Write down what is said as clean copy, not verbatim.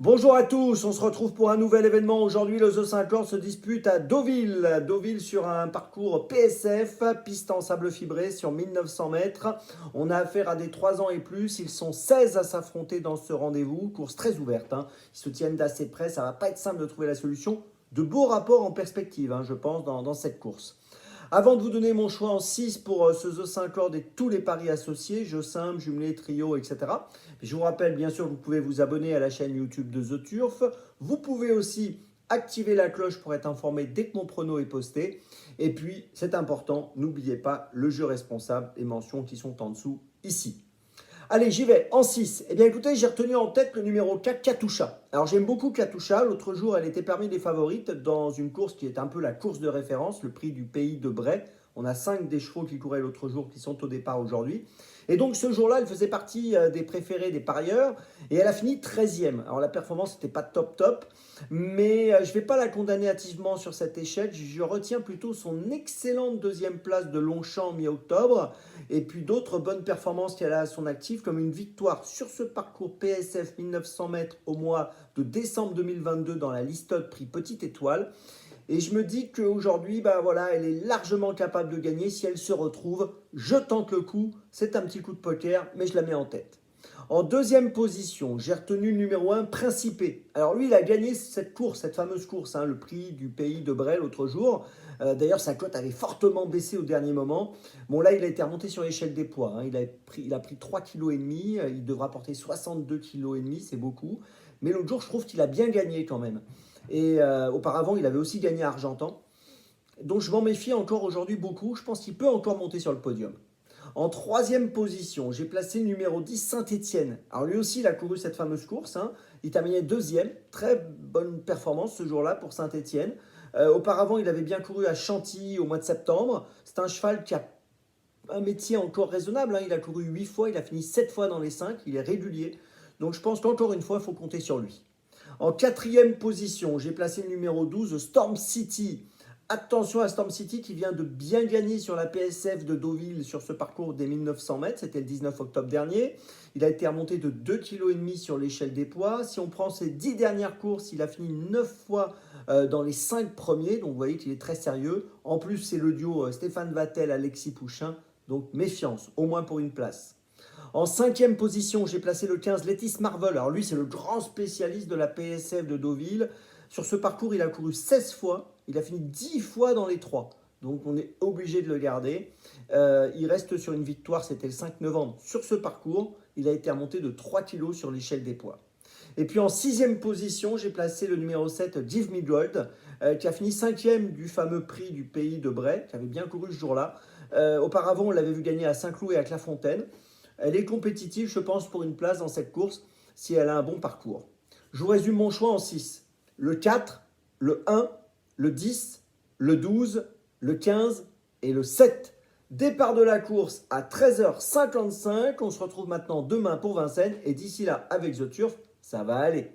Bonjour à tous, on se retrouve pour un nouvel événement. Aujourd'hui, le The 50 se dispute à Deauville. Deauville sur un parcours PSF, piste en sable fibré sur 1900 mètres. On a affaire à des 3 ans et plus. Ils sont 16 à s'affronter dans ce rendez-vous. Course très ouverte, hein. Ils se tiennent d'assez près. Ça va pas être simple de trouver la solution. De beaux rapports en perspective, hein, je pense, dans cette course. Avant de vous donner mon choix en 6 pour ce The 50 et tous les paris associés, jeux simples, jumelés, trio, etc. Je vous rappelle bien sûr que vous pouvez vous abonner à la chaîne YouTube de The Turf. Vous pouvez aussi activer la cloche pour être informé dès que mon prono est posté. Et puis, c'est important, n'oubliez pas le jeu responsable et mentions qui sont en dessous ici. Allez, j'y vais. En 6. Eh bien, écoutez, j'ai retenu en tête le numéro 4, Katusha. Alors, j'aime beaucoup Katusha. L'autre jour, elle était parmi les favorites dans une course qui est un peu la course de référence, le prix du pays de Bray. On a 5 des chevaux qui couraient l'autre jour qui sont au départ aujourd'hui. Et donc, ce jour-là, elle faisait partie des préférés des parieurs et elle a fini 13e. Alors, la performance n'était pas top top, mais je ne vais pas la condamner hâtivement sur cet échec. Je retiens plutôt son excellente deuxième place de Longchamp mi-octobre et puis d'autres bonnes performances qu'elle a à son actif, comme une victoire sur ce parcours PSF 1900 mètres au mois de décembre 2022 dans la Listotte prix Petite Étoile. Et je me dis qu'aujourd'hui, voilà, elle est largement capable de gagner si elle se retrouve. Je tente le coup, c'est un petit coup de poker, mais je la mets en tête. En deuxième position, j'ai retenu le numéro 1, Principé. Alors lui, il a gagné cette course, cette fameuse course, hein, le prix du pays de Bray l'autre jour. D'ailleurs, sa cote avait fortement baissé au dernier moment. Bon, là, il a été remonté sur l'échelle des poids, hein. Il a pris 3,5 kg. Il devra porter 62,5 kg, c'est beaucoup. Mais l'autre jour, je trouve qu'il a bien gagné quand même. Et auparavant, il avait aussi gagné à Argentan. Donc je m'en méfie encore aujourd'hui beaucoup. Je pense qu'il peut encore monter sur le podium. En troisième position, j'ai placé le numéro 10, Saint-Étienne. Alors lui aussi, il a couru cette fameuse course, hein. Il terminait deuxième. Très bonne performance ce jour-là pour Saint-Étienne. Auparavant, il avait bien couru à Chantilly au mois de septembre. C'est un cheval qui a un métier encore raisonnable, hein. Il a couru 8 fois, il a fini 7 fois dans les 5. Il est régulier. Donc je pense qu'encore une fois, il faut compter sur lui. En quatrième position, j'ai placé le numéro 12, Storm City. Attention à Storm City qui vient de bien gagner sur la PSF de Deauville sur ce parcours des 1900 mètres. C'était le 19 octobre dernier. Il a été remonté de 2,5 kg sur l'échelle des poids. Si on prend ses 10 dernières courses, il a fini 9 fois dans les 5 premiers. Donc vous voyez qu'il est très sérieux. En plus, c'est le duo Stéphane Vattel-Alexis Pouchin. Donc méfiance, au moins pour une place. En cinquième position, j'ai placé le 15, Letis Marvel. Alors lui, c'est le grand spécialiste de la PSF de Deauville. Sur ce parcours, il a couru 16 fois. Il a fini 10 fois dans les 3. Donc on est obligé de le garder. Il reste sur une victoire, c'était le 5 novembre. Sur ce parcours, il a été remonté de 3 kg sur l'échelle des poids. Et puis en sixième position, j'ai placé le numéro 7, Give Me Gold, qui a fini cinquième du fameux prix du pays de Bray, qui avait bien couru ce jour-là. Auparavant, on l'avait vu gagner à Saint-Cloud et à Clairefontaine. Elle est compétitive, je pense, pour une place dans cette course si elle a un bon parcours. Je vous résume mon choix en 6. Le 4, le 1, le 10, le 12, le 15 et le 7. Départ de la course à 13h55. On se retrouve maintenant demain pour Vincennes. Et d'ici là, avec The Turf, ça va aller.